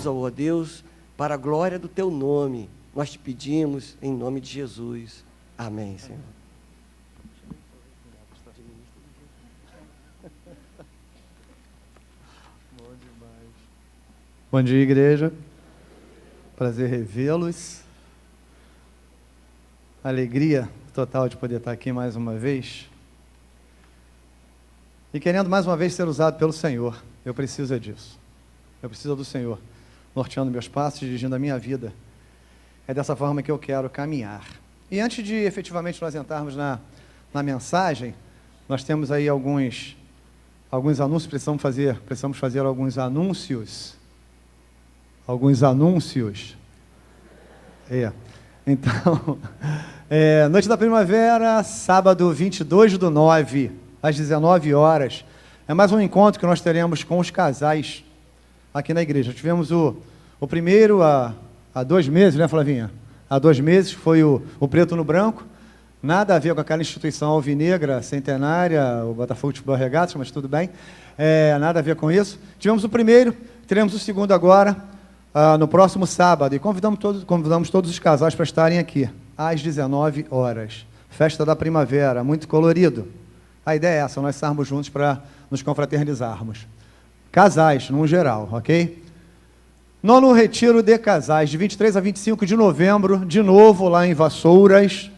causa, ó Deus, para a glória do teu nome. Nós te pedimos em nome de Jesus. Amém, Senhor. Bom dia, igreja. Prazer revê-los. Alegria total de poder estar aqui mais uma vez. E querendo mais uma vez ser usado pelo Senhor. Eu preciso disso. Eu preciso do Senhor, norteando meus passos, dirigindo a minha vida. É dessa forma que eu quero caminhar. E antes de efetivamente nós entrarmos na mensagem, nós temos aí alguns anúncios, precisamos fazer alguns anúncios. Então, noite da primavera, sábado 22/9, às 19 horas. É mais um encontro que nós teremos com os casais aqui na igreja. Tivemos o primeiro há 2 meses, né, Flavinha? Há 2 meses, foi o Preto no Branco. Nada a ver com aquela instituição alvinegra, centenária, o Botafogo de Futebol Regatas, mas tudo bem. Nada a ver com isso. Tivemos o primeiro, teremos o segundo agora, no próximo sábado. E convidamos todos os casais para estarem aqui, às 19 horas. Festa da primavera, muito colorido. A ideia é essa, nós estarmos juntos para nos confraternizarmos. Casais, no geral, ok? Nono retiro de casais, de 23 a 25 de novembro, de novo lá em Vassouras.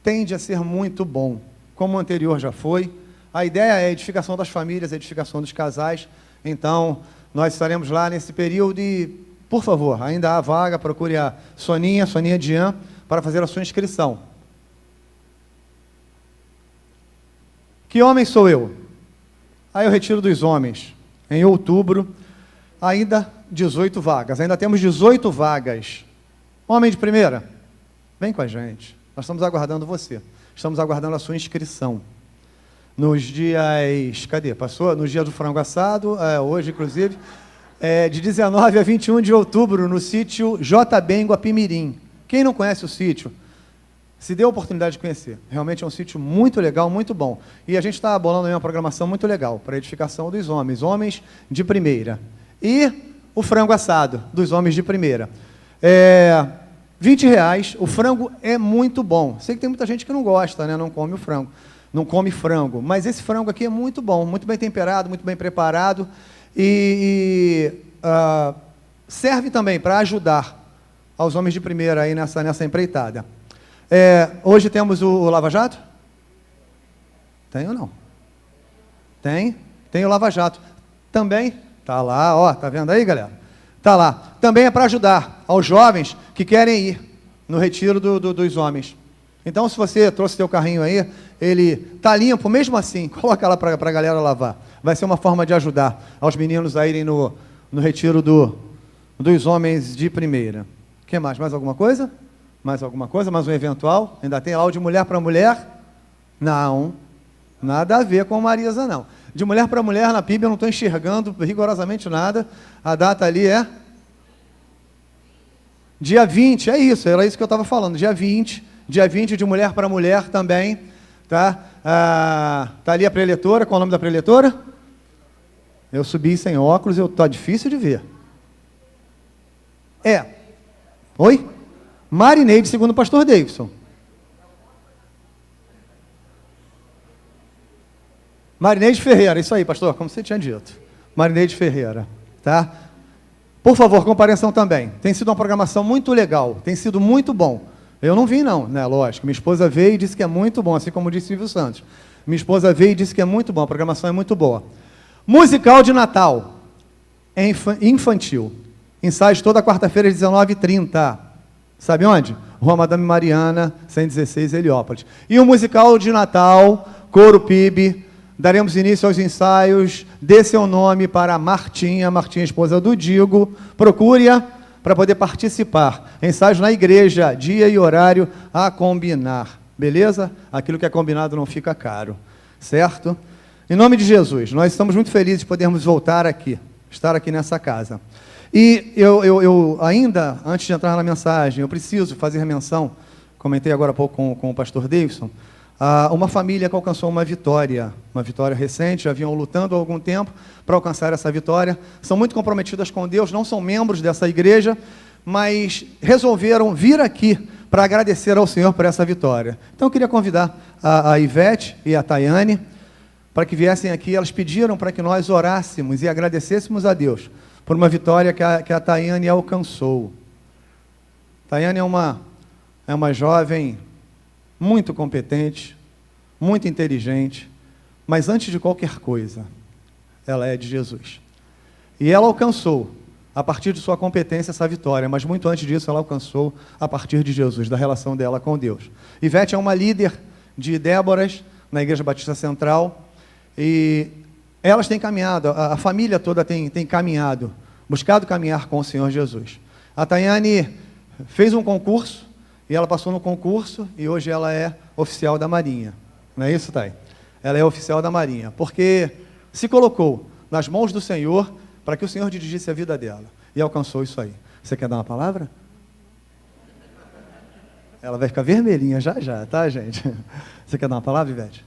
Tende a ser muito bom, como o anterior já foi. A ideia é a edificação das famílias, a edificação dos casais. Então, nós estaremos lá nesse período e, por favor, ainda há vaga, procure a Soninha Dian, para fazer a sua inscrição. Que homem sou eu? Aí eu retiro dos homens. Em outubro, ainda 18 vagas. Ainda temos 18 vagas. Homem de primeira, vem com a gente. Nós estamos aguardando você. Estamos aguardando a sua inscrição. Nos dias... Cadê? Passou? No dia do frango assado, hoje, inclusive, de 19 a 21 de outubro, no sítio JB em Guapimirim. Quem não conhece o sítio, se dê a oportunidade de conhecer. Realmente é um sítio muito legal, muito bom. E a gente está bolando uma programação muito legal para a edificação dos homens de primeira. E o frango assado dos homens de primeira. R$20, o frango é muito bom. Sei que tem muita gente que não gosta, né? Não come frango, mas esse frango aqui é muito bom, muito bem temperado, muito bem preparado e serve também para ajudar aos homens de primeira aí nessa empreitada. Hoje temos o Lava Jato? Tem ou não? Tem o Lava Jato. Também, tá lá, ó, tá vendo aí, galera? Tá lá. Também é para ajudar aos jovens que querem ir no retiro dos homens. Então, se você trouxe seu carrinho aí, ele tá limpo, mesmo assim, coloca lá para a galera lavar. Vai ser uma forma de ajudar aos meninos a irem no retiro dos homens de primeira. O que mais? Mais alguma coisa? Mais um eventual? Ainda tem aula de mulher para mulher? Não, nada a ver com Marisa, não. De mulher para mulher, na PIB, eu não estou enxergando rigorosamente nada. A data ali é dia 20, é isso, era isso que eu estava falando, dia 20 de mulher para mulher também, tá? Tá ali a preletora, qual é o nome da preletora? Eu subi sem óculos, tá difícil de ver. Oi? Marineide, segundo o pastor Davidson. Marineide Ferreira, isso aí, pastor, como você tinha dito. Marineide Ferreira, tá? Por favor, compareçam também. Tem sido uma programação muito legal, tem sido muito bom. Eu não vim não, né, lógico. Minha esposa veio e disse que é muito bom, assim como disse Silvio Santos. Minha esposa veio e disse que é muito bom, a programação é muito boa. Musical de Natal, infantil. Ensaios toda quarta-feira às 19h30. Sabe onde? Rua Madame Mariana, 116, Heliópolis. E o musical de Natal, Coro PIB, daremos início aos ensaios. Dê seu nome para a Martinha, esposa do Digo. Procure-a para poder participar. Ensaios na igreja, dia e horário a combinar. Beleza? Aquilo que é combinado não fica caro. Certo? Em nome de Jesus, nós estamos muito felizes de podermos voltar aqui, estar aqui nessa casa. E eu ainda, antes de entrar na mensagem, eu preciso fazer menção, comentei agora há pouco com o pastor Davidson, Uma família que alcançou uma vitória recente, já vinham lutando há algum tempo para alcançar essa vitória, são muito comprometidas com Deus, não são membros dessa igreja, mas resolveram vir aqui para agradecer ao Senhor por essa vitória. Então eu queria convidar a Ivete e a Tayane para que viessem aqui. Elas pediram para que nós orássemos e agradecêssemos a Deus por uma vitória que a Tayane alcançou. Tayane é uma jovem muito competente, muito inteligente, mas antes de qualquer coisa, ela é de Jesus. E ela alcançou, a partir de sua competência, essa vitória, mas muito antes disso, ela alcançou a partir de Jesus, da relação dela com Deus. Ivete é uma líder de Déboras na Igreja Batista Central, e elas têm caminhado, a família toda tem caminhado, buscado caminhar com o Senhor Jesus. A Tayane fez um concurso, e ela passou no concurso, e hoje ela é oficial da Marinha. Não é isso, Thay? Ela é oficial da Marinha, porque se colocou nas mãos do Senhor, para que o Senhor dirigisse a vida dela, e alcançou isso aí. Você quer dar uma palavra? Ela vai ficar vermelhinha já, tá, gente? Você quer dar uma palavra, Ivete?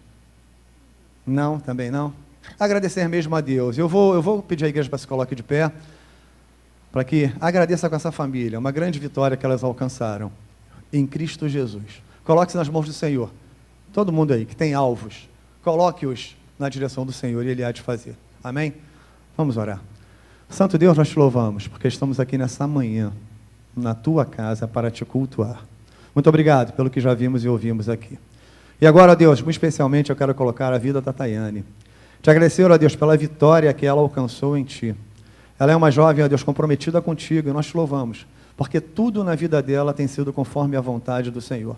Não, também não? Agradecer mesmo a Deus. Eu vou pedir à igreja para se coloque de pé, para que agradeça com essa família, uma grande vitória que elas alcançaram em Cristo Jesus. Coloque-se nas mãos do Senhor. Todo mundo aí que tem alvos, coloque-os na direção do Senhor e Ele há de fazer. Amém? Vamos orar. Santo Deus, nós te louvamos, porque estamos aqui nessa manhã, na tua casa, para te cultuar. Muito obrigado pelo que já vimos e ouvimos aqui. E agora, ó Deus, muito especialmente eu quero colocar a vida da Tayane. Te agradecer, ó Deus, pela vitória que ela alcançou em ti. Ela é uma jovem, ó Deus, comprometida contigo, e nós te louvamos, porque tudo na vida dela tem sido conforme a vontade do Senhor.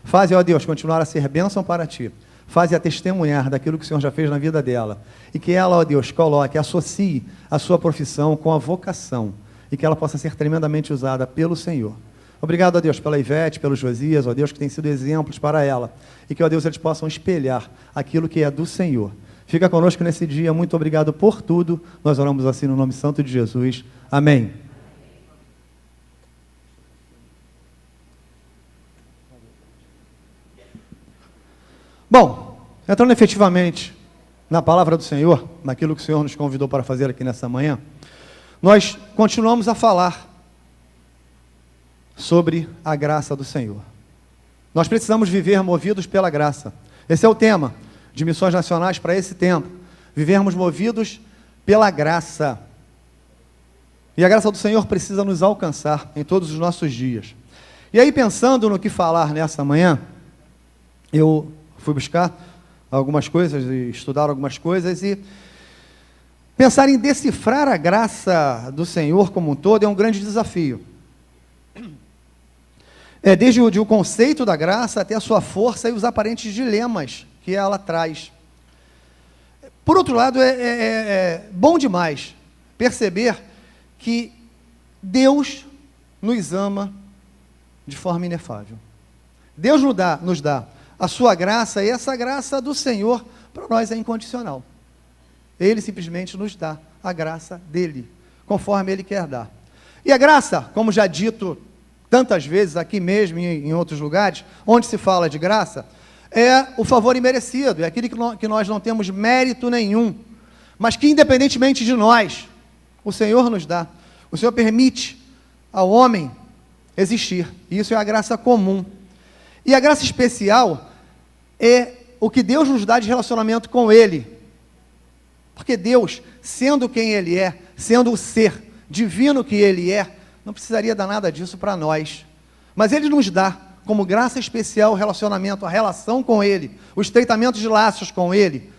Faze, ó Deus, continuar a ser bênção para ti. Faze a testemunhar daquilo que o Senhor já fez na vida dela. E que ela, ó Deus, coloque, associe a sua profissão com a vocação. E que ela possa ser tremendamente usada pelo Senhor. Obrigado, ó Deus, pela Ivete, pelo Josias, ó Deus, que tem sido exemplos para ela. E que, ó Deus, eles possam espelhar aquilo que é do Senhor. Fica conosco nesse dia. Muito obrigado por tudo. Nós oramos assim no nome santo de Jesus. Amém. Bom, entrando efetivamente na palavra do Senhor, naquilo que o Senhor nos convidou para fazer aqui nessa manhã, nós continuamos a falar sobre a graça do Senhor. Nós precisamos viver movidos pela graça. Esse é o tema de Missões Nacionais para esse tempo. Vivermos movidos pela graça. E a graça do Senhor precisa nos alcançar em todos os nossos dias. E aí, pensando no que falar nessa manhã, eu fui buscar algumas coisas e estudar algumas coisas e pensar em decifrar a graça do Senhor como um todo é um grande desafio. Desde o conceito da graça até a sua força e os aparentes dilemas que ela traz. Por outro lado, é bom demais perceber que Deus nos ama de forma inefável. Deus nos dá a sua graça, e essa graça do Senhor para nós é incondicional. Ele simplesmente nos dá a graça dele, conforme ele quer dar. E a graça, como já dito tantas vezes aqui mesmo e em outros lugares, onde se fala de graça, é o favor imerecido, é aquele que nós não temos mérito nenhum, mas que independentemente de nós, o Senhor nos dá. O Senhor permite ao homem existir, e isso é a graça comum. E a graça especial é o que Deus nos dá de relacionamento com Ele. Porque Deus, sendo quem Ele é, sendo o ser divino que Ele é, não precisaria dar nada disso para nós. Mas Ele nos dá, como graça especial, o relacionamento, a relação com Ele, o estreitamento de laços com Ele.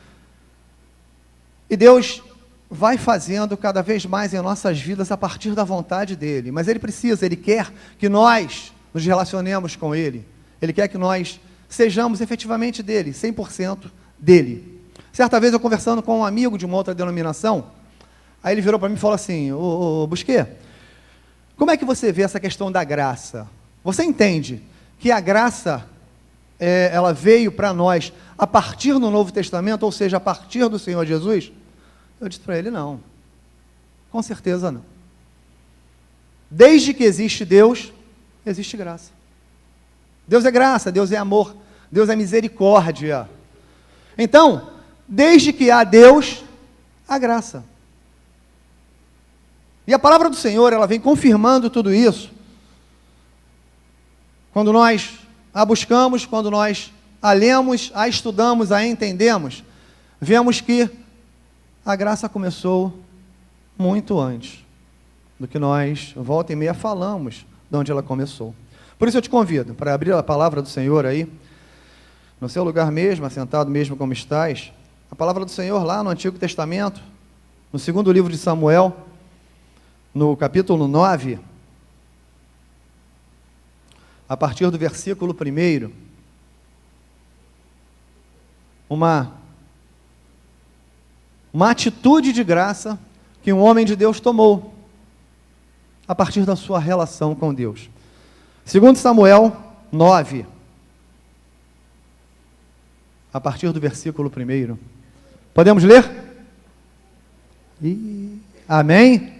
E Deus vai fazendo cada vez mais em nossas vidas a partir da vontade dEle. Mas Ele quer que nós nos relacionemos com Ele. Ele quer que nós sejamos efetivamente dele, 100% dele. Certa vez eu conversando com um amigo de uma outra denominação, aí ele virou para mim e falou assim: ô Busquet, como é que você vê essa questão da graça? Você entende que a graça, ela veio para nós a partir do Novo Testamento, ou seja, a partir do Senhor Jesus? Eu disse para ele: não, com certeza não. Desde que existe Deus, existe graça. Deus é graça, Deus é amor, Deus é misericórdia. Então, desde que há Deus, há graça. E a palavra do Senhor, ela vem confirmando tudo isso. Quando nós a buscamos, quando nós a lemos, a estudamos, a entendemos, vemos que a graça começou muito antes do que nós, volta e meia, falamos de onde ela começou. Por isso eu te convido para abrir a palavra do Senhor aí, no seu lugar mesmo, assentado mesmo como estás, a palavra do Senhor lá no Antigo Testamento, no segundo livro de Samuel, no capítulo 9, a partir do versículo 1, uma atitude de graça que um homem de Deus tomou, a partir da sua relação com Deus. Segundo Samuel 9, a partir do versículo 1. Podemos ler? Amém?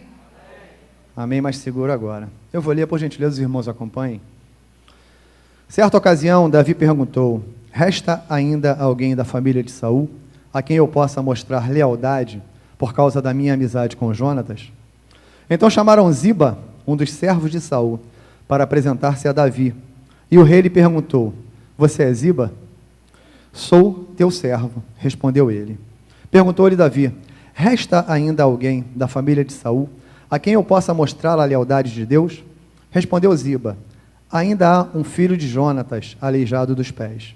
Amém, mais seguro agora. Eu vou ler, por gentileza, os irmãos acompanhem. Certa ocasião, Davi perguntou: resta ainda alguém da família de Saul, a quem eu possa mostrar lealdade, por causa da minha amizade com Jonatas? Então chamaram Ziba, um dos servos de Saul, para apresentar-se a Davi. E o rei lhe perguntou: você é Ziba? Sou teu servo, respondeu ele. Perguntou-lhe Davi: resta ainda alguém da família de Saul, a quem eu possa mostrar a lealdade de Deus? Respondeu Ziba: ainda há um filho de Jonatas, aleijado dos pés.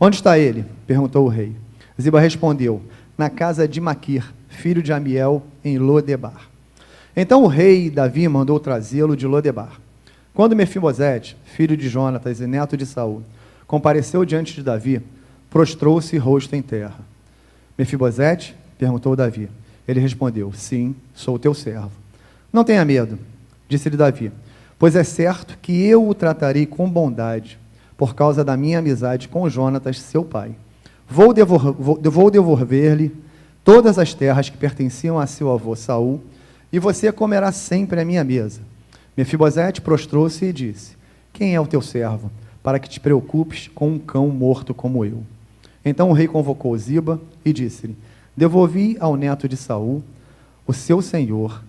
Onde está ele? Perguntou o rei. Ziba respondeu: na casa de Maquir, filho de Amiel, em Lodebar. Então o rei Davi mandou trazê-lo de Lodebar. Quando Mefibosete, filho de Jonatas e neto de Saul, compareceu diante de Davi, prostrou-se rosto em terra. Mefibosete? Perguntou Davi. Ele respondeu: sim, sou teu servo. Não tenha medo, disse-lhe Davi, pois é certo que eu o tratarei com bondade, por causa da minha amizade com Jonatas, seu pai. Vou devolver-lhe todas as terras que pertenciam a seu avô Saul, e você comerá sempre à minha mesa. Mefibosete prostrou-se e disse: quem é o teu servo, para que te preocupes com um cão morto como eu? Então o rei convocou Ziba e disse-lhe: devolvi ao neto de Saul, o seu senhor,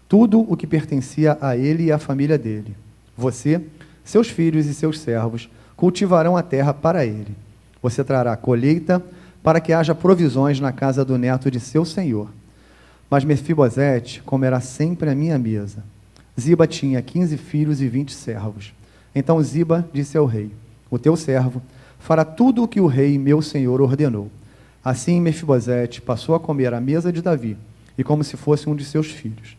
tudo o que pertencia a ele e à família dele. Você, seus filhos e seus servos cultivarão a terra para ele. Você trará colheita para que haja provisões na casa do neto de seu senhor. Mas Mefibosete comerá sempre à minha mesa. Ziba tinha 15 filhos e 20 servos. Então Ziba disse ao rei: o teu servo fará tudo o que o rei, meu senhor, ordenou. Assim Mefibosete passou a comer à mesa de Davi, e como se fosse um de seus filhos.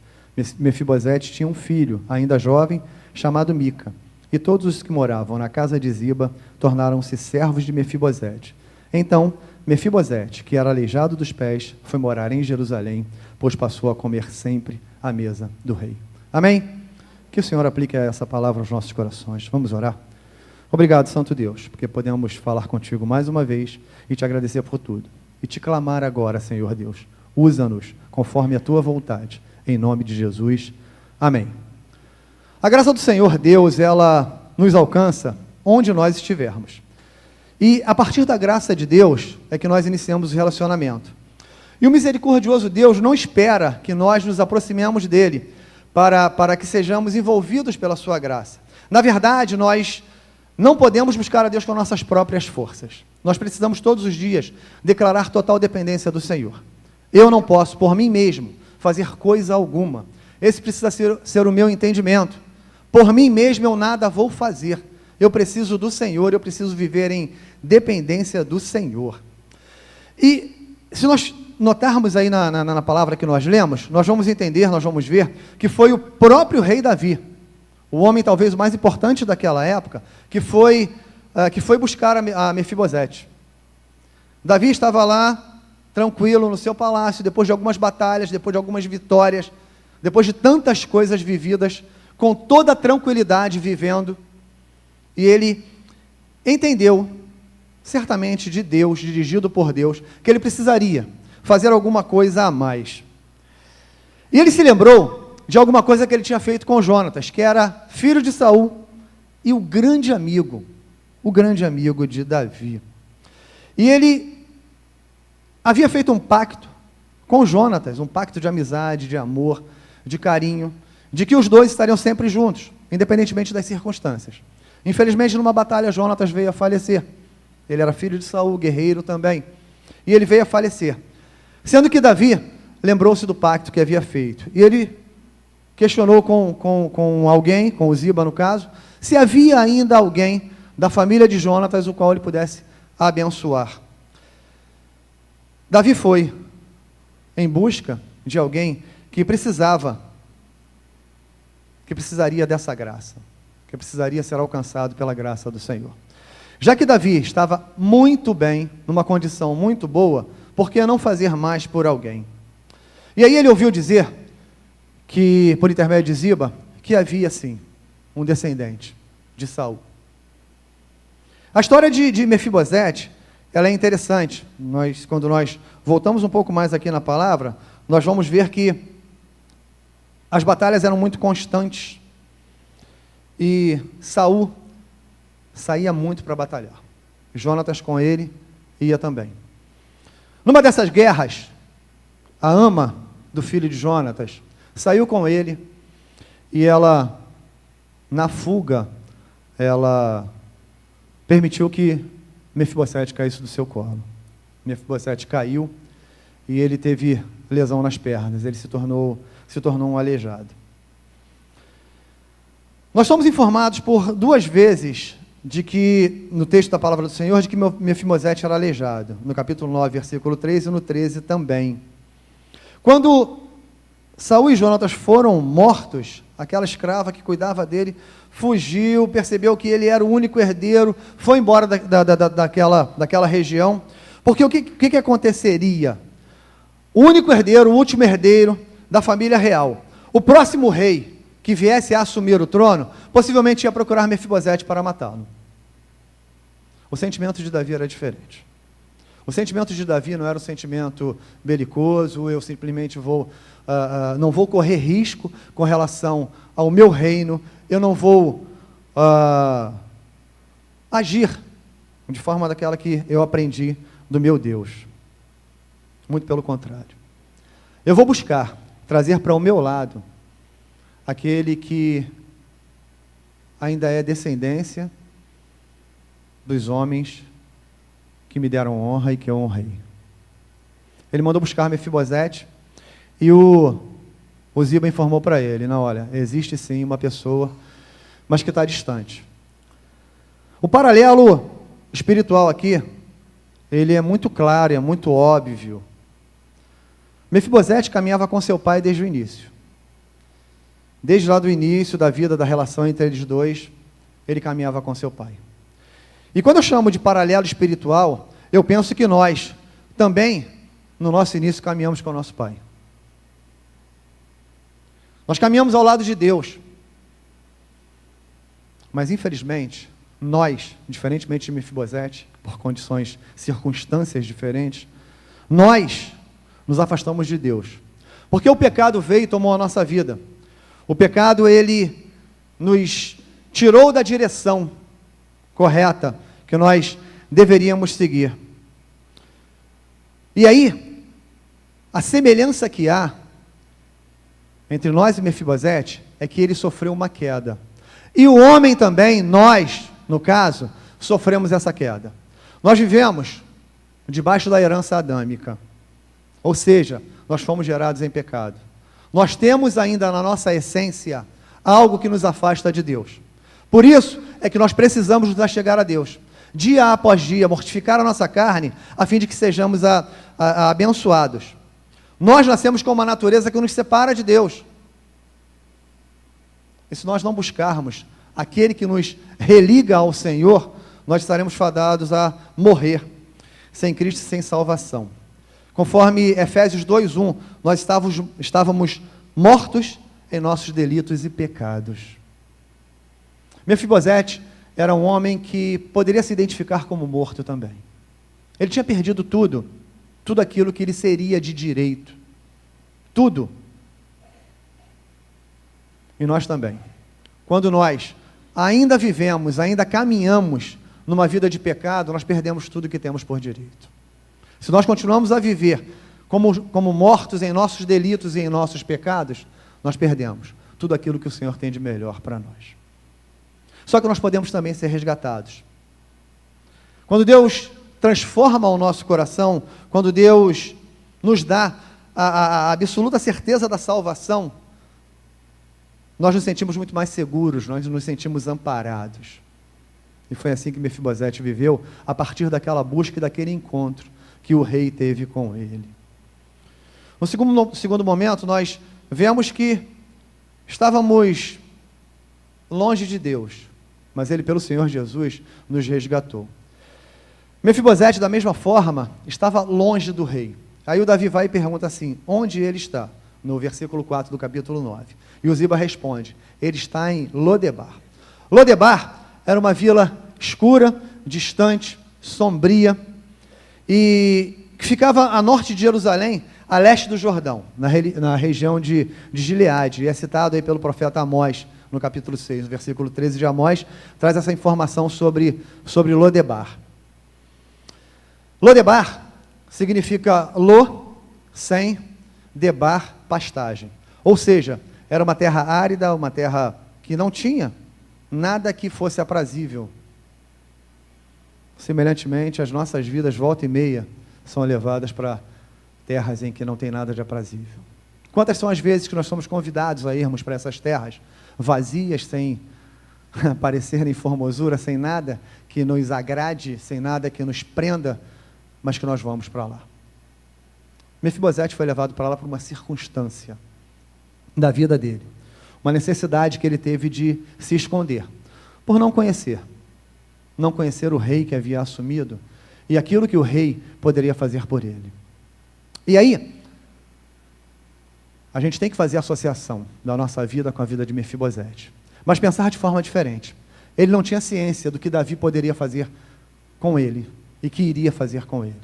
Mefibosete tinha um filho, ainda jovem, chamado Mica, e todos os que moravam na casa de Ziba tornaram-se servos de Mefibosete. Então Mefibosete, que era aleijado dos pés, foi morar em Jerusalém, pois passou a comer sempre à mesa do rei. Amém? Que o Senhor aplique essa palavra aos nossos corações. Vamos orar? Obrigado, Santo Deus, porque podemos falar contigo mais uma vez e te agradecer por tudo. E te clamar agora, Senhor Deus. Usa-nos conforme a tua vontade. Em nome de Jesus. Amém. A graça do Senhor Deus, ela nos alcança onde nós estivermos. E a partir da graça de Deus é que nós iniciamos o relacionamento. E o misericordioso Deus não espera que nós nos aproximemos dele para que sejamos envolvidos pela sua graça. Na verdade, nós não podemos buscar a Deus com nossas próprias forças. Nós precisamos todos os dias declarar total dependência do Senhor. Eu não posso, por mim mesmo, fazer coisa alguma. Esse precisa ser o meu entendimento. Por mim mesmo eu nada vou fazer. Eu preciso do Senhor, eu preciso viver em dependência do Senhor. E se nós notarmos aí na palavra que nós lemos, nós vamos entender, nós vamos ver que foi o próprio rei Davi, o homem talvez o mais importante daquela época, que foi buscar a Mefibosete. Davi estava lá, tranquilo, no seu palácio, depois de algumas batalhas, depois de algumas vitórias, depois de tantas coisas vividas, com toda a tranquilidade vivendo, e ele entendeu, certamente de Deus, dirigido por Deus, que ele precisaria fazer alguma coisa a mais. E ele se lembrou de alguma coisa que ele tinha feito com Jonatas, que era filho de Saul e o grande amigo o grande amigo de Davi. E ele havia feito um pacto com Jonatas, um pacto de amizade, de amor, de carinho, de que os dois estariam sempre juntos, independentemente das circunstâncias. Infelizmente, numa batalha, Jonatas veio a falecer. Ele era filho de Saul, guerreiro também. E ele veio a falecer. Sendo que Davi lembrou-se do pacto que havia feito. E ele questionou com alguém, com Ziba no caso, se havia ainda alguém da família de Jonatas o qual ele pudesse abençoar. Davi foi em busca de alguém que precisaria dessa graça, que precisaria ser alcançado pela graça do Senhor. Já que Davi estava muito bem, numa condição muito boa, por que não fazer mais por alguém? E aí ele ouviu dizer que, por intermédio de Ziba, que havia sim um descendente de Saul. A história de Mefibosete, ela é interessante. Quando nós voltamos um pouco mais aqui na palavra, nós vamos ver que as batalhas eram muito constantes e Saul saía muito para batalhar. Jonatas com ele ia também. Numa dessas guerras, a ama do filho de Jonatas saiu com ele e ela, na fuga, ela permitiu que Mefibosete caísse do seu colo. Mefibosete caiu e ele teve lesão nas pernas, ele se tornou um aleijado. Nós somos informados por 2 vezes de que, no texto da palavra do Senhor, de que Mefibosete era aleijado. No capítulo 9, versículo 3 e no 13 também. Quando Saul e Jonatas foram mortos, aquela escrava que cuidava dele fugiu, percebeu que ele era o único herdeiro, foi embora daquela região, porque o que aconteceria? O único herdeiro, o último herdeiro da família real, o próximo rei que viesse a assumir o trono, possivelmente ia procurar Mefibosete para matá-lo. O sentimento de Davi era diferente. O sentimento de Davi não era um sentimento belicoso, eu simplesmente não vou correr risco com relação ao meu reino, eu não vou agir de forma daquela que eu aprendi do meu Deus. Muito pelo contrário. Eu vou buscar trazer para o meu lado aquele que ainda é descendência dos homens que me deram honra e que eu honrei. Ele mandou buscar Mefibosete e o Ziba informou para ele, não, olha, existe sim uma pessoa, mas que está distante. O paralelo espiritual aqui, ele é muito claro, é muito óbvio. Mefibosete caminhava com seu pai desde o início. Desde lá do início da vida, da relação entre eles dois, ele caminhava com seu pai. E quando eu chamo de paralelo espiritual, eu penso que nós também, no nosso início, caminhamos com o nosso pai. Nós caminhamos ao lado de Deus. Mas, infelizmente, nós, diferentemente de Mefibosete, por circunstâncias diferentes, nós nos afastamos de Deus. Porque o pecado veio e tomou a nossa vida. O pecado, ele nos tirou da direção correta que nós deveríamos seguir. E aí, a semelhança que há entre nós e Mefibosete é que ele sofreu uma queda. E o homem também, nós, no caso, sofremos essa queda. Nós vivemos debaixo da herança adâmica. Ou seja, nós fomos gerados em pecado. Nós temos ainda na nossa essência algo que nos afasta de Deus. Por isso é que nós precisamos nos achegar a Deus, dia após dia, mortificar a nossa carne, a fim de que sejamos abençoados. Nós nascemos com uma natureza que nos separa de Deus. E se nós não buscarmos aquele que nos religa ao Senhor, nós estaremos fadados a morrer, sem Cristo e sem salvação. Conforme Efésios 2:1, nós estávamos mortos em nossos delitos e pecados. Mefibosete era um homem que poderia se identificar como morto também. Ele tinha perdido tudo aquilo que ele seria de direito. Tudo. E nós também. Quando nós ainda vivemos, ainda caminhamos numa vida de pecado, nós perdemos tudo que temos por direito. Se nós continuamos a viver como mortos em nossos delitos e em nossos pecados, nós perdemos tudo aquilo que o Senhor tem de melhor para nós. Só que nós podemos também ser resgatados. Quando Deus transforma o nosso coração, quando Deus nos dá a absoluta certeza da salvação, nós nos sentimos muito mais seguros, nós nos sentimos amparados. E foi assim que Mefibosete viveu, a partir daquela busca e daquele encontro que o rei teve com ele. No segundo momento, nós vemos que estávamos longe de Deus, mas ele, pelo Senhor Jesus, nos resgatou. Mefibosete, da mesma forma, estava longe do rei. Aí o Davi vai e pergunta assim, onde ele está? No versículo 4 do capítulo 9. E o Ziba responde, ele está em Lodebar. Lodebar era uma vila escura, distante, sombria, e que ficava a norte de Jerusalém, a leste do Jordão, na região de Gileade. E é citado aí pelo profeta Amós, no capítulo 6, no versículo 13 de Amós, traz essa informação sobre Lodebar. Lodebar significa lo, sem, debar, pastagem. Ou seja, era uma terra árida, uma terra que não tinha nada que fosse aprazível. Semelhantemente, as nossas vidas, volta e meia, são levadas para terras em que não tem nada de aprazível. Quantas são as vezes que nós somos convidados a irmos para essas terras vazias, sem parecerem formosura, sem nada que nos agrade, sem nada que nos prenda, mas que nós vamos para lá. Mefibosete foi levado para lá por uma circunstância da vida dele, uma necessidade que ele teve de se esconder, por não conhecer o rei que havia assumido e aquilo que o rei poderia fazer por ele. E aí, a gente tem que fazer a associação da nossa vida com a vida de Mefibosete, mas pensar de forma diferente. Ele não tinha ciência do que Davi poderia fazer com ele e que iria fazer com ele.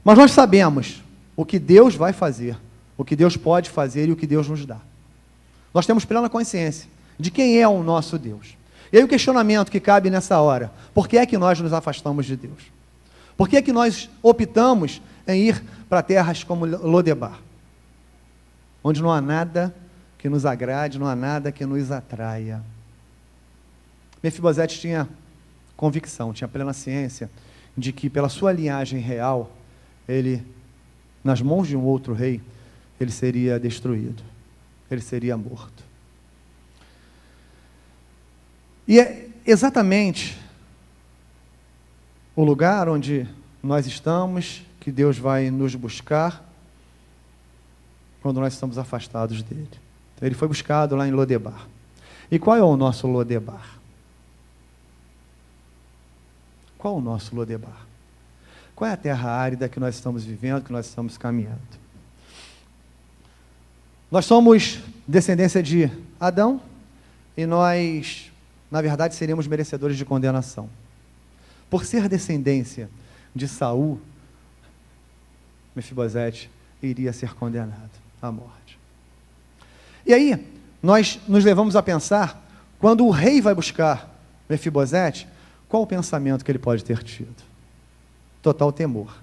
Mas nós sabemos o que Deus vai fazer, o que Deus pode fazer e o que Deus nos dá. Nós temos plena consciência de quem é o nosso Deus. E aí o questionamento que cabe nessa hora, por que é que nós nos afastamos de Deus? Por que é que nós optamos em ir para terras como Lodebar, onde não há nada que nos agrade, não há nada que nos atraia? Mefibosete tinha convicção, tinha plena ciência de que pela sua linhagem real, ele, nas mãos de um outro rei, ele seria destruído, ele seria morto. E é exatamente o lugar onde nós estamos, que Deus vai nos buscar, quando nós estamos afastados dele. Ele foi buscado lá em Lodebar. E qual é o nosso Lodebar? Qual é o nosso Lodebar? Qual é a terra árida que nós estamos vivendo, que nós estamos caminhando? Nós somos descendência de Adão e nós, na verdade, seríamos merecedores de condenação. Por ser descendência de Saul, Mefibosete iria ser condenado à morte. E aí, nós nos levamos a pensar, quando o rei vai buscar Mefibosete, qual o pensamento que ele pode ter tido? Total temor.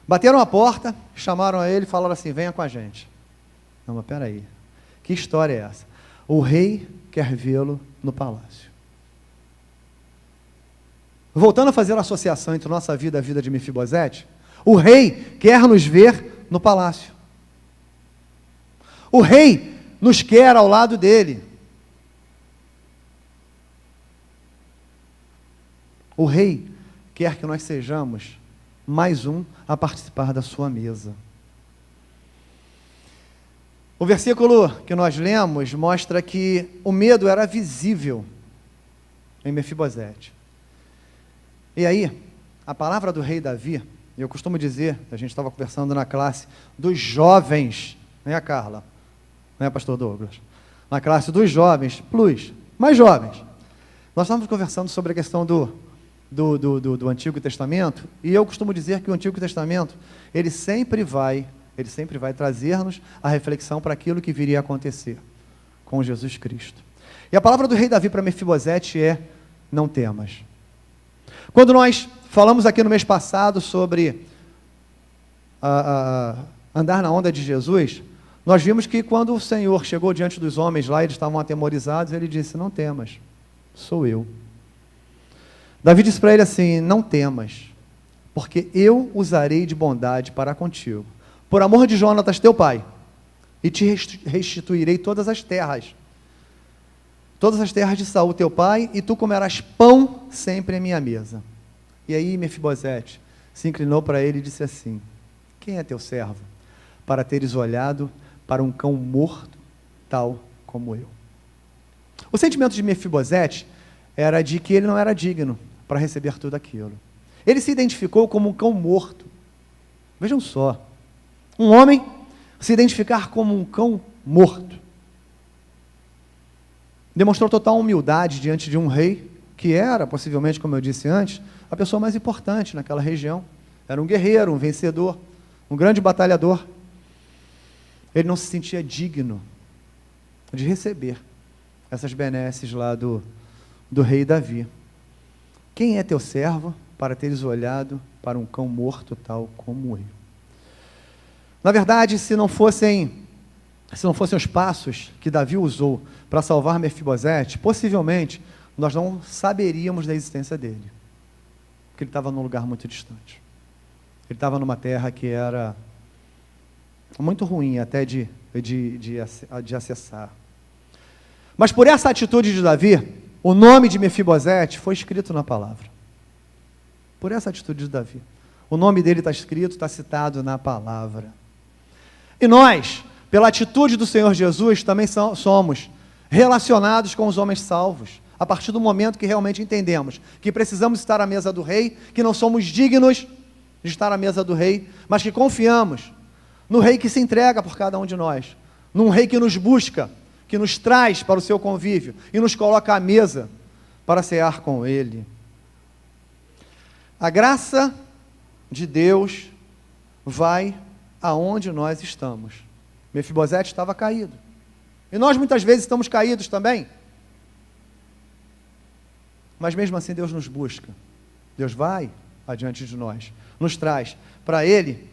Bateram a porta, chamaram a ele e falaram assim, venha com a gente. Não, mas peraí, que história é essa? O rei quer vê-lo no palácio. Voltando a fazer a associação entre nossa vida e a vida de Mefibosete, o rei quer nos ver no palácio. O rei nos quer ao lado dele. O rei quer que nós sejamos mais um a participar da sua mesa. O versículo que nós lemos mostra que o medo era visível em Mefibosete. E aí, a palavra do rei Davi, eu costumo dizer, a gente estava conversando na classe dos jovens, né, Carla? Né, pastor Douglas? Na classe dos jovens, plus, mais jovens. Nós estávamos conversando sobre a questão do Antigo Testamento, e eu costumo dizer que o Antigo Testamento, ele sempre vai trazer-nos a reflexão para aquilo que viria a acontecer com Jesus Cristo. E a palavra do rei Davi para Mefibosete é, não temas, Quando nós falamos aqui no mês passado sobre andar na onda de Jesus, nós vimos que quando o Senhor chegou diante dos homens lá, eles estavam atemorizados, ele disse: não temas, sou eu. Davi disse para ele assim: não temas, porque eu usarei de bondade para contigo, por amor de Jonatas teu pai, e te restituirei todas as terras de Saul teu pai, e tu comerás pão sempre à minha mesa. E aí Mefibosete se inclinou para ele e disse assim: quem é teu servo, para teres olhado para um cão morto, tal como eu? O sentimento de Mefibosete era de que ele não era digno para receber tudo aquilo. Ele se identificou como um cão morto. Vejam só, um homem se identificar como um cão morto. Demonstrou total humildade diante de um rei, que era, possivelmente, como eu disse antes, a pessoa mais importante naquela região. Era um guerreiro, um vencedor, um grande batalhador. Ele não se sentia digno de receber essas benesses lá do rei Davi. Quem é teu servo para teres olhado para um cão morto tal como eu? Na verdade, se não fossem os passos que Davi usou para salvar Mefibosete, possivelmente nós não saberíamos da existência dele, porque ele estava num lugar muito distante. Ele estava numa terra que era muito ruim até de acessar. Mas por essa atitude de Davi, o nome de Mefibosete foi escrito na palavra. Por essa atitude de Davi. O nome dele está escrito, está citado na palavra. E nós, pela atitude do Senhor Jesus, também somos relacionados com os homens salvos, a partir do momento que realmente entendemos que precisamos estar à mesa do rei, que não somos dignos de estar à mesa do rei, mas que confiamos no rei que se entrega por cada um de nós, num rei que nos busca, que nos traz para o seu convívio e nos coloca à mesa para cear com ele. A graça de Deus vai aonde nós estamos. Mefibosete estava caído. E nós muitas vezes estamos caídos também. Mas mesmo assim Deus nos busca. Deus vai adiante de nós, nos traz para Ele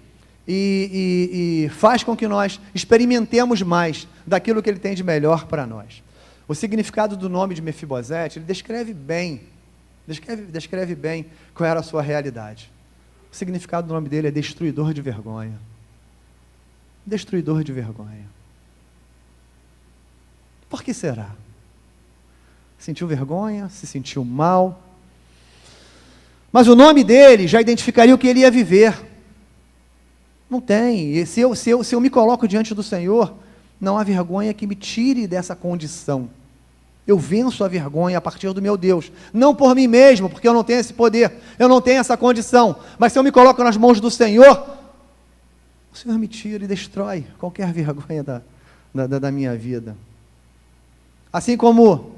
e faz com que nós experimentemos mais daquilo que Ele tem de melhor para nós. O significado do nome de Mefibosete, ele descreve bem qual era a sua realidade. O significado do nome dele é destruidor de vergonha. Destruidor de vergonha. Por que será? Sentiu vergonha, se sentiu mal. Mas o nome dele já identificaria o que ele ia viver. Não tem. E se eu me coloco diante do Senhor, não há vergonha que me tire dessa condição. Eu venço a vergonha a partir do meu Deus. Não por mim mesmo, porque eu não tenho esse poder, eu não tenho essa condição. Mas se eu me coloco nas mãos do Senhor, o Senhor me tira e destrói qualquer vergonha da minha vida. Assim como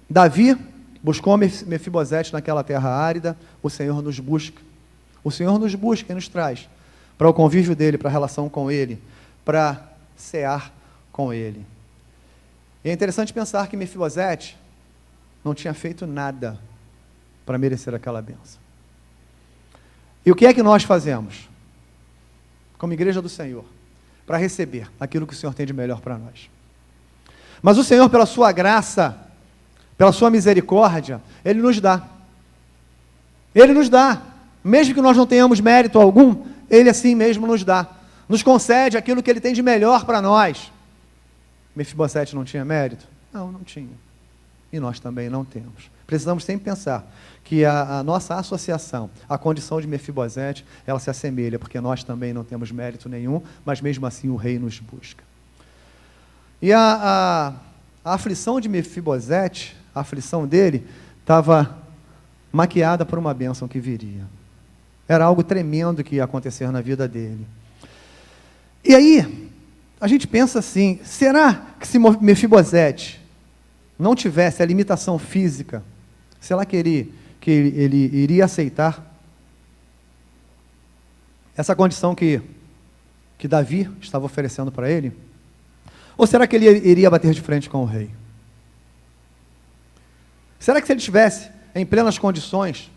Davi buscou Mefibosete naquela terra árida, o Senhor nos busca. O Senhor nos busca e nos traz para o convívio dele, para a relação com ele, para cear com ele. E é interessante pensar que Mefibosete não tinha feito nada para merecer aquela bênção. E o que é que nós fazemos, como igreja do Senhor, para receber aquilo que o Senhor tem de melhor para nós? Mas o Senhor, pela sua graça, pela sua misericórdia, Ele nos dá. Ele nos dá. Mesmo que nós não tenhamos mérito algum, Ele assim mesmo nos dá. Nos concede aquilo que Ele tem de melhor para nós. Mefibosete não tinha mérito? Não, não tinha. E nós também não temos. Precisamos sempre pensar que a nossa associação, a condição de Mefibosete, ela se assemelha, porque nós também não temos mérito nenhum, mas mesmo assim o rei nos busca. E a aflição de Mefibosete, a aflição dele, estava maquiada por uma bênção que viria. Era algo tremendo que ia acontecer na vida dele. E aí, a gente pensa assim, será que se Mefibosete não tivesse a limitação física, será que ele iria aceitar essa condição que Davi estava oferecendo para ele? Ou será que ele iria bater de frente com o rei? Será que se ele estivesse em plenas condições,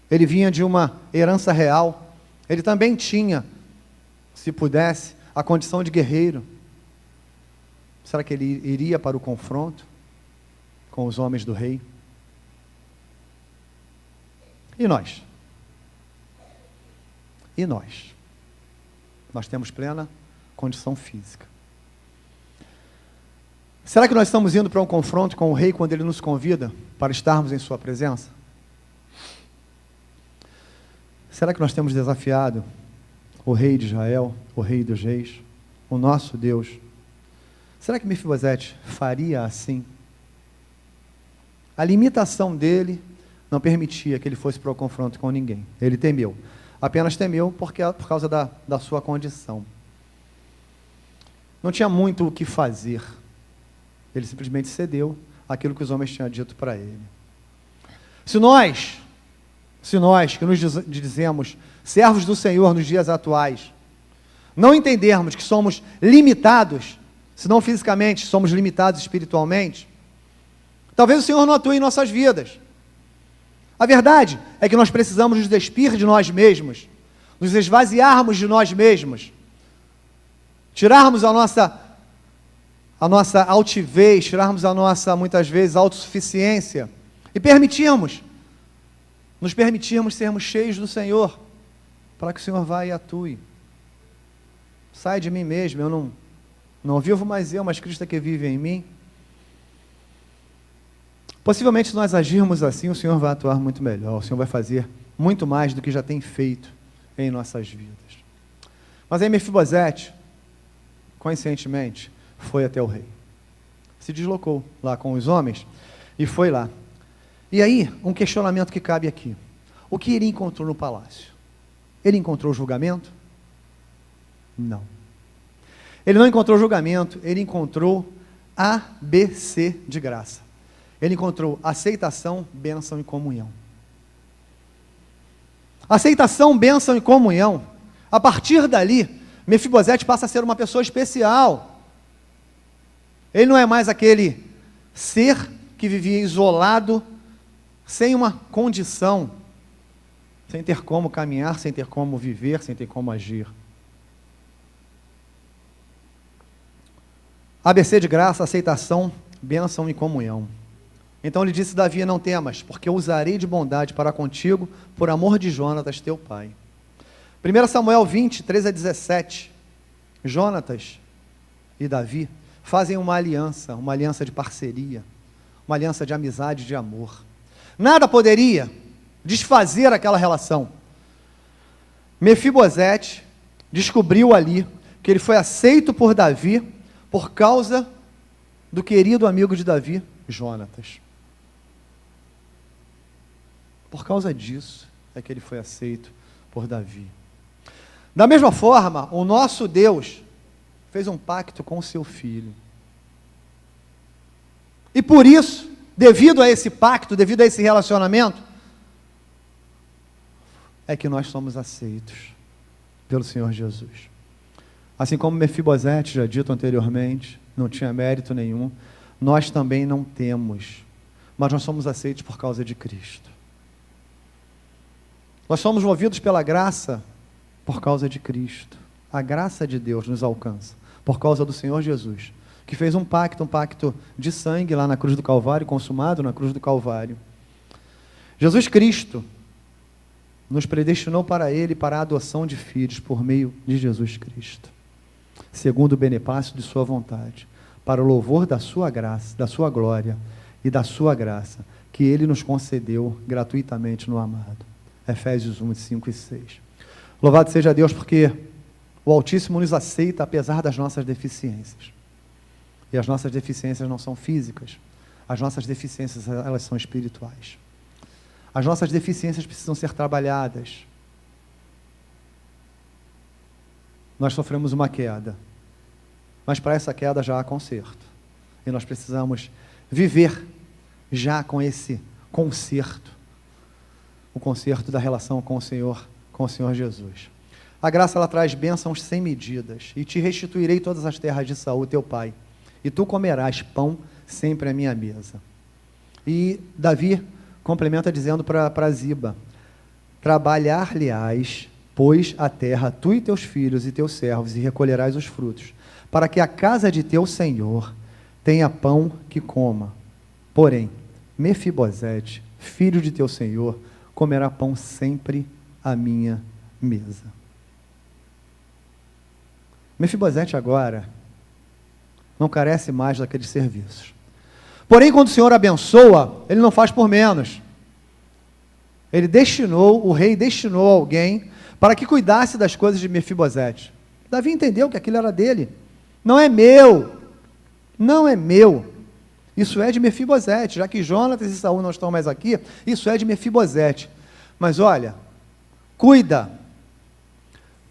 ele vinha de uma herança real, ele também tinha, se pudesse, a condição de guerreiro. Será que ele iria para o confronto com os homens do rei? E nós? E nós? Nós temos plena condição física. Será que nós estamos indo para um confronto com o rei quando ele nos convida para estarmos em sua presença? Será que nós temos desafiado o rei de Israel, o rei dos reis, o nosso Deus? Será que Mefibosete faria assim? A limitação dele não permitia que ele fosse para o confronto com ninguém. Ele temeu. Apenas temeu por causa da sua condição. Não tinha muito o que fazer. Ele simplesmente cedeu àquilo que os homens tinham dito para ele. Se nós que nos dizemos servos do Senhor nos dias atuais, não entendermos que somos limitados, se não fisicamente, somos limitados espiritualmente, talvez o Senhor não atue em nossas vidas. A verdade é que nós precisamos nos despir de nós mesmos, nos esvaziarmos de nós mesmos, tirarmos a nossa altivez, tirarmos a nossa, muitas vezes, autossuficiência e nos permitirmos sermos cheios do Senhor, para que o Senhor vá e atue. Sai de mim mesmo, eu não vivo mais eu, mas Cristo é que vive em mim. Possivelmente, se nós agirmos assim, o Senhor vai atuar muito melhor, o Senhor vai fazer muito mais do que já tem feito em nossas vidas. Mas aí Mefibosete, conscientemente, foi até o rei. Se deslocou lá com os homens e foi lá. E aí, um questionamento que cabe aqui. O que ele encontrou no palácio? Ele encontrou julgamento? Não. Ele não encontrou julgamento, ele encontrou ABC de graça. Ele encontrou aceitação, bênção e comunhão. Aceitação, bênção e comunhão. A partir dali, Mefibosete passa a ser uma pessoa especial. Ele não é mais aquele ser que vivia isolado, sem uma condição, sem ter como caminhar, sem ter como viver, sem ter como agir. ABC de graça, aceitação, bênção e comunhão. Então ele disse: Davi, não temas, porque eu usarei de bondade para contigo, por amor de Jonatas, teu pai. 1 Samuel 20, 13-17. Jonatas e Davi fazem uma aliança de parceria, uma aliança de amizade, de amor. Nada poderia desfazer aquela relação. Mefibosete descobriu ali que ele foi aceito por Davi por causa do querido amigo de Davi, Jonatas. Por causa disso é que ele foi aceito por Davi. Da mesma forma, o nosso Deus fez um pacto com o seu filho. E por isso, devido a esse pacto, devido a esse relacionamento, é que nós somos aceitos pelo Senhor Jesus. Assim como Mefibosete, já dito anteriormente, não tinha mérito nenhum, nós também não temos, mas nós somos aceitos por causa de Cristo. Nós somos movidos pela graça por causa de Cristo. A graça de Deus nos alcança por causa do Senhor Jesus, que fez um pacto de sangue lá na cruz do Calvário, consumado na cruz do Calvário. Jesus Cristo nos predestinou para Ele, para a adoção de filhos por meio de Jesus Cristo, segundo o beneplácito de sua vontade, para o louvor da sua graça, da sua glória e da sua graça, que Ele nos concedeu gratuitamente no amado. Efésios 1, 5 e 6. Louvado seja Deus, porque o Altíssimo nos aceita apesar das nossas deficiências. E as nossas deficiências não são físicas, as nossas deficiências, elas são espirituais. As nossas deficiências precisam ser trabalhadas. Nós sofremos uma queda, mas para essa queda já há conserto. E nós precisamos viver já com esse conserto, o conserto da relação com o Senhor Jesus. A graça, ela traz bênçãos sem medidas. E te restituirei todas as terras de Saul, teu pai, e tu comerás pão sempre à minha mesa. E Davi complementa dizendo para Ziba: trabalhar-lhe-ás, pois, a terra, tu e teus filhos e teus servos, e recolherás os frutos, para que a casa de teu senhor tenha pão que coma. Porém, Mefibosete, filho de teu senhor, comerá pão sempre à minha mesa. Mefibosete agora não carece mais daqueles serviços. Porém, quando o Senhor abençoa, Ele não faz por menos. O rei destinou alguém para que cuidasse das coisas de Mefibosete. Davi entendeu que aquilo era dele. Não é meu. Não é meu. Isso é de Mefibosete. Já que Jonatas e Saul não estão mais aqui, isso é de Mefibosete. Mas olha, cuida.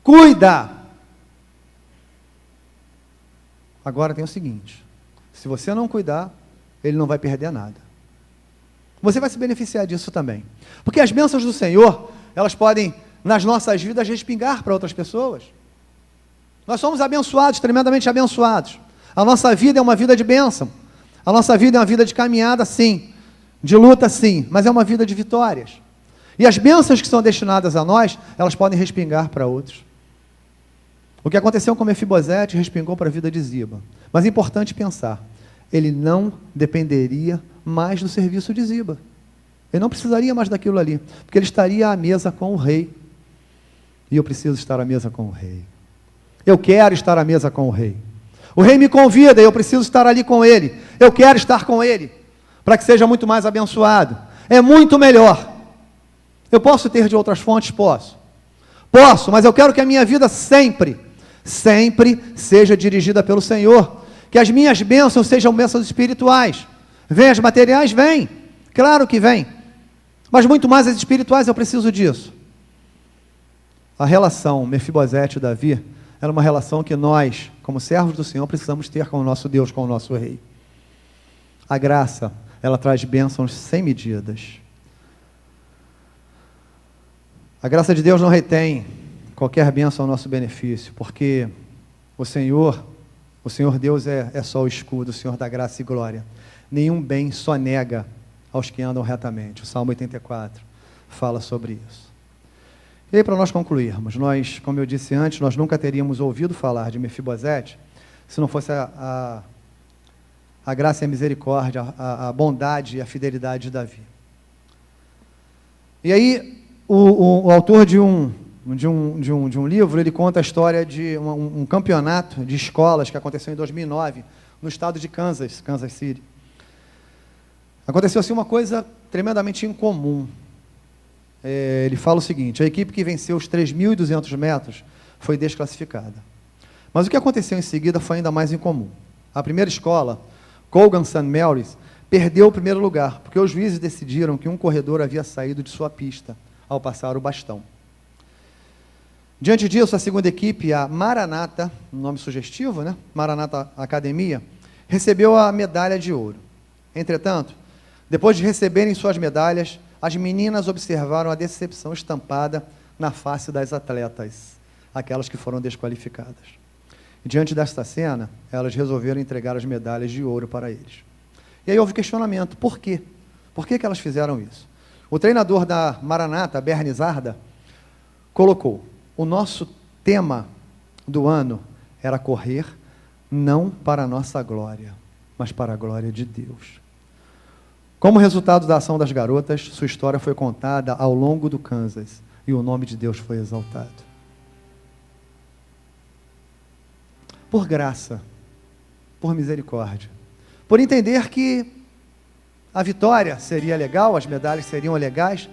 Cuida. Agora tem o seguinte, se você não cuidar, ele não vai perder nada. Você vai se beneficiar disso também. Porque as bênçãos do Senhor, elas podem, nas nossas vidas, respingar para outras pessoas. Nós somos abençoados, tremendamente abençoados. A nossa vida é uma vida de bênção. A nossa vida é uma vida de caminhada, sim. De luta, sim. Mas é uma vida de vitórias. E as bênçãos que são destinadas a nós, elas podem respingar para outros. O que aconteceu com Mefibosete respingou para a vida de Ziba. Mas é importante pensar, ele não dependeria mais do serviço de Ziba. Ele não precisaria mais daquilo ali, porque ele estaria à mesa com o rei. E eu preciso estar à mesa com o rei. Eu quero estar à mesa com o rei. O rei me convida e eu preciso estar ali com ele. Eu quero estar com ele, para que seja muito mais abençoado. É muito melhor. Eu posso ter de outras fontes? Posso. Posso, mas eu quero que a minha vida sempre seja dirigida pelo Senhor. Que as minhas bênçãos sejam bênçãos espirituais. Vem as materiais? Vem. Claro que vem. Mas muito mais as espirituais, eu preciso disso. A relação Mefibosete e Davi era uma relação que nós, como servos do Senhor, precisamos ter com o nosso Deus, com o nosso Rei. A graça, ela traz bênçãos sem medidas. A graça de Deus não retém qualquer bênção ao nosso benefício, porque o Senhor Deus é só o escudo, o Senhor da graça e glória. Nenhum bem só nega aos que andam retamente. O Salmo 84 fala sobre isso. E aí, para nós concluirmos, nós, como eu disse antes, nós nunca teríamos ouvido falar de Mefibosete se não fosse a graça e a misericórdia, a bondade e a fidelidade de Davi. E aí, o autor de um livro, ele conta a história de um campeonato de escolas que aconteceu em 2009, no estado de Kansas City. Aconteceu assim uma coisa tremendamente incomum. Ele fala o seguinte, a equipe que venceu os 3.200 metros foi desclassificada. Mas o que aconteceu em seguida foi ainda mais incomum. A primeira escola, Colgan St. Mary's, perdeu o primeiro lugar, porque os juízes decidiram que um corredor havia saído de sua pista ao passar o bastão. Diante disso, a segunda equipe, a Maranata, um nome sugestivo, né? Maranata Academia, recebeu a medalha de ouro. Entretanto, depois de receberem suas medalhas, as meninas observaram a decepção estampada na face das atletas, aquelas que foram desqualificadas. E, diante desta cena, elas resolveram entregar as medalhas de ouro para eles. E aí houve questionamento, por quê? Por que elas fizeram isso? O treinador da Maranata, Bernie Zarda, colocou: o nosso tema do ano era correr não para a nossa glória, mas para a glória de Deus. Como resultado da ação das garotas, sua história foi contada ao longo do Kansas e o nome de Deus foi exaltado. Por graça, por misericórdia, por entender que a vitória seria legal, as medalhas seriam legais,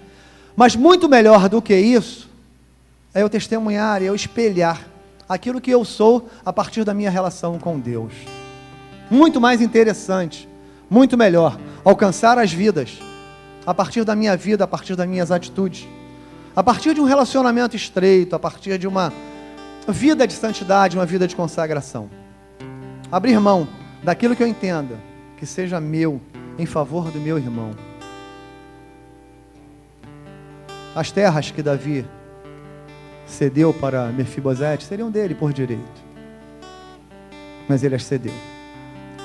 mas muito melhor do que isso, é eu testemunhar, é eu espelhar aquilo que eu sou a partir da minha relação com Deus. Muito mais interessante, muito melhor, alcançar as vidas a partir da minha vida, a partir das minhas atitudes, a partir de um relacionamento estreito, a partir de uma vida de santidade, uma vida de consagração. Abrir mão daquilo que eu entenda que seja meu, em favor do meu irmão. As terras que Davi cedeu para Mefibosete seriam dele por direito, mas ele as cedeu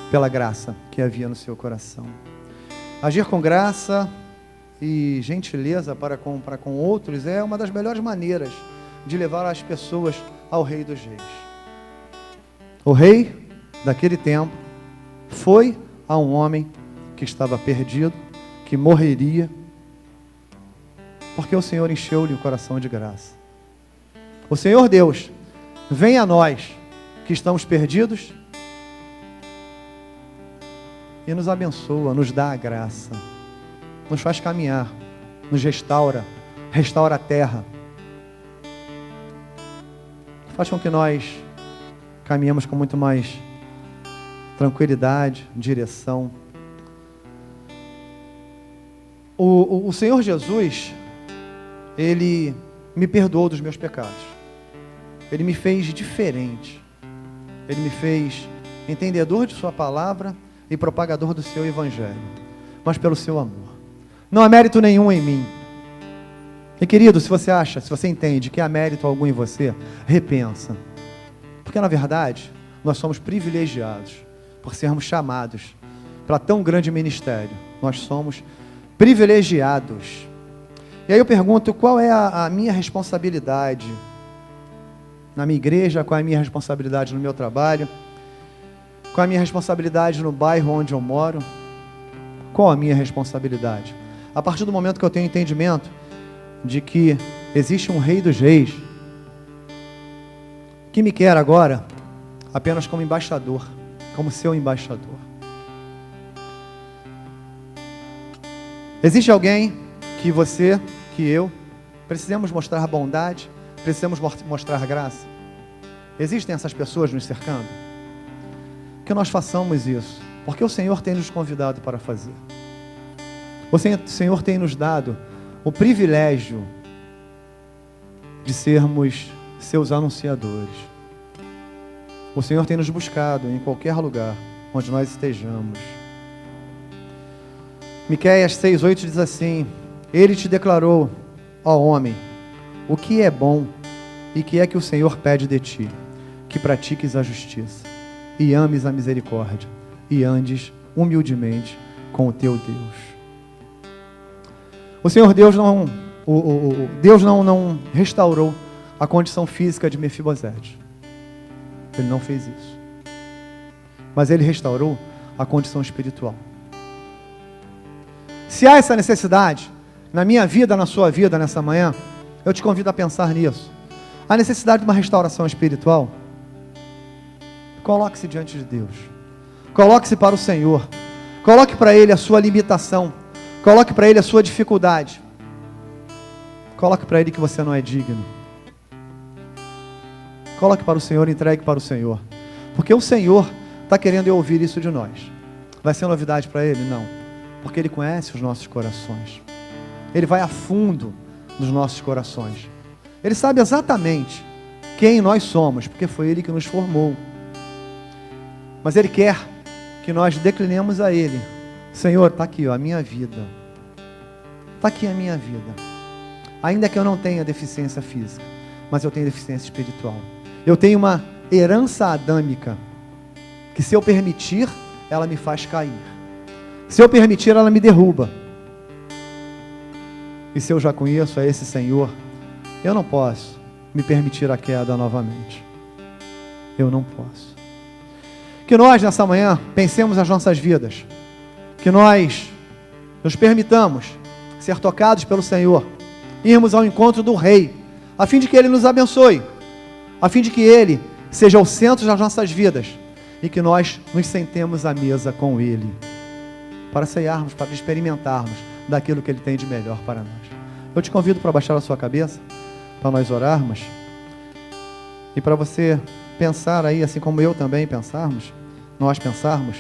pela graça que havia no seu coração. Agir com graça e gentileza para com outros é uma das melhores maneiras de levar as pessoas ao Rei dos Reis. O rei daquele tempo foi a um homem que estava perdido, que morreria, porque o Senhor encheu-lhe o coração de graça. O Senhor Deus vem a nós que estamos perdidos e nos abençoa, nos dá a graça, nos faz caminhar, nos restaura a terra, faz com que nós caminhemos com muito mais tranquilidade, direção. O Senhor Jesus, Ele me perdoou dos meus pecados. Ele me fez diferente. Ele me fez entendedor de sua palavra e propagador do seu evangelho, mas pelo seu amor. Não há mérito nenhum em mim. E querido, se você entende que há mérito algum em você, repensa. Porque na verdade, nós somos privilegiados por sermos chamados para tão grande ministério. Nós somos privilegiados. E aí eu pergunto, qual é a minha responsabilidade na minha igreja, qual é a minha responsabilidade no meu trabalho, qual é a minha responsabilidade no bairro onde eu moro, qual a minha responsabilidade? A partir do momento que eu tenho entendimento de que existe um Rei dos Reis, que me quer agora apenas como embaixador, como seu embaixador. Existe alguém que você, que eu, precisamos mostrar bondade, precisamos mostrar graça? Existem essas pessoas nos cercando? Que nós façamos isso, porque o Senhor tem nos convidado para fazer. O Senhor tem nos dado o privilégio de sermos seus anunciadores. O Senhor tem nos buscado em qualquer lugar onde nós estejamos. Miqueias 6:8 diz assim: Ele te declarou, ó homem, o que é bom e que é que o Senhor pede de ti, que pratiques a justiça e ames a misericórdia e andes humildemente com o teu Deus. O Senhor Deus Deus não restaurou a condição física de Mefibosete. Ele não fez isso. Mas Ele restaurou a condição espiritual. Se há essa necessidade na minha vida, na sua vida, nessa manhã, eu te convido a pensar nisso. A necessidade de uma restauração espiritual, coloque-se diante de Deus. Coloque-se para o Senhor. Coloque para Ele a sua limitação. Coloque para Ele a sua dificuldade. Coloque para Ele que você não é digno. Coloque para o Senhor, entregue para o Senhor. Porque o Senhor está querendo ouvir isso de nós. Vai ser novidade para Ele? Não. Porque Ele conhece os nossos corações. Ele vai a fundo nos nossos corações. Ele sabe exatamente quem nós somos, porque foi Ele que nos formou. Mas Ele quer que nós declinemos a Ele. Senhor, está aqui, ó, a minha vida. Está aqui a minha vida. Ainda que eu não tenha deficiência física, mas eu tenho deficiência espiritual. Eu tenho uma herança adâmica, que se eu permitir, ela me faz cair. Se eu permitir, ela me derruba. E se eu já conheço a esse Senhor, eu não posso me permitir a queda novamente. Eu não posso. Que nós, nessa manhã, pensemos as nossas vidas. Que nós nos permitamos ser tocados pelo Senhor, irmos ao encontro do Rei, a fim de que Ele nos abençoe, a fim de que Ele seja o centro das nossas vidas e que nós nos sentemos à mesa com Ele, para ceiarmos, para experimentarmos daquilo que Ele tem de melhor para nós. Eu te convido para baixar a sua cabeça, para nós orarmos, e para você pensar aí, assim como eu também nós pensarmos,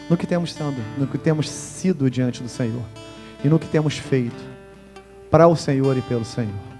no que temos sido diante do Senhor, e no que temos feito para o Senhor e pelo Senhor.